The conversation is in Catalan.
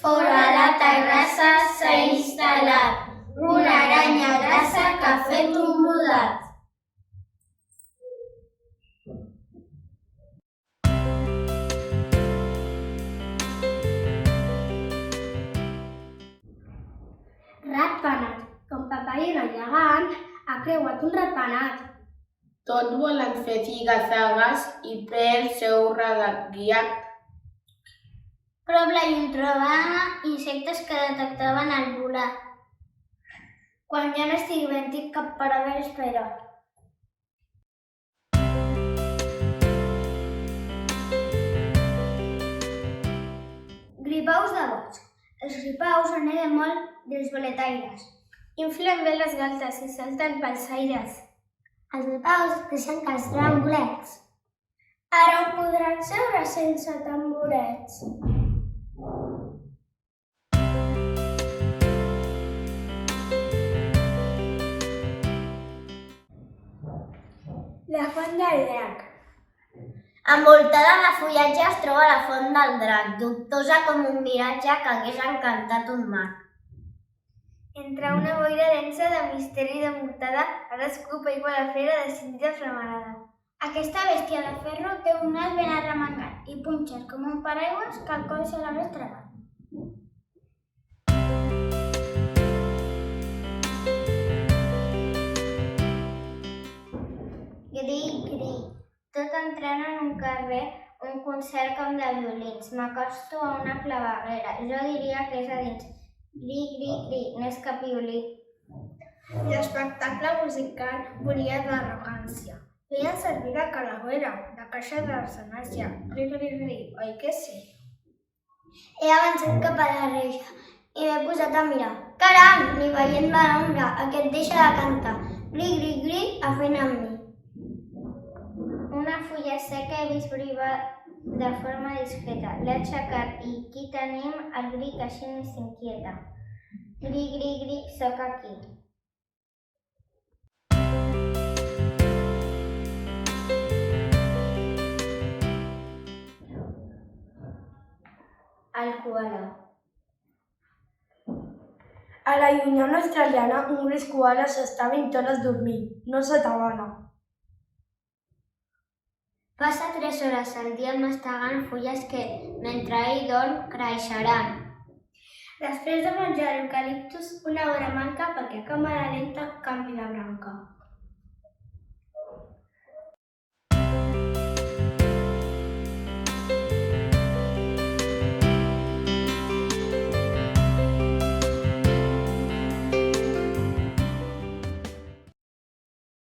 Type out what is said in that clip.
Fora la terrassa s'ha instal·lat una aranya grassa que ha fet un mudat. Ratpenat. Com Papallona gegant ha creuat un ratpenat. Tots volen fer ziga-zagues i pel seu guiat. Prop la llum trobava insectes que detectaven al volar. Quan ja no estic ben, tinc cap per haver espera. Gripaus de boig. Els gripaus aneren molt dels boletaires. Inflen bé les galtes i salten pels aires. Els gripaus deixen que els troben bolets. Ara ho podran seure sense tamborets. La font del drac. Envoltada de fullatge es troba la font del drac, dubtosa com un miratge que hagués encantat un mar. Entre una boira densa de misteri i de mortada, ara escup aigua la fera decidida flamarada. Aquesta bèstia de ferro té un nas ben arremangat i punxes com un paraigües que el coll se l'hagués tragat. Gri, gri, tot entrant en un carrer, un concert com de violins. M'acosto a una claveguera, jo diria que és a dins. Gri, gri, gri, no és cap violí. L'espectacle musical volia d'arrogància. Feien servir la calavera, la caixa de ressonància. Gri, gri, gri, oi que sí? He avançat cap a la reixa i m'he posat a mirar. Caram, ni veient de l'ombra, aquest deixa de cantar. Gri, gri, gri, a fent amb mi. Una fulla seca he vist brivar de forma discreta. L'he aixecat i aquí tenim el gri que així ni s'inquieta. Gri, gri, gri, sóc aquí. El koala. A la llunyana australiana, un gris koala s'està 20 hores dormint. No s'atabala. Passa 3 hores al dia mastegant fulles que, mentre ell dorm, creixeran. Després de menjar eucaliptus, una hora manca perquè a càmera lenta canvi de branca.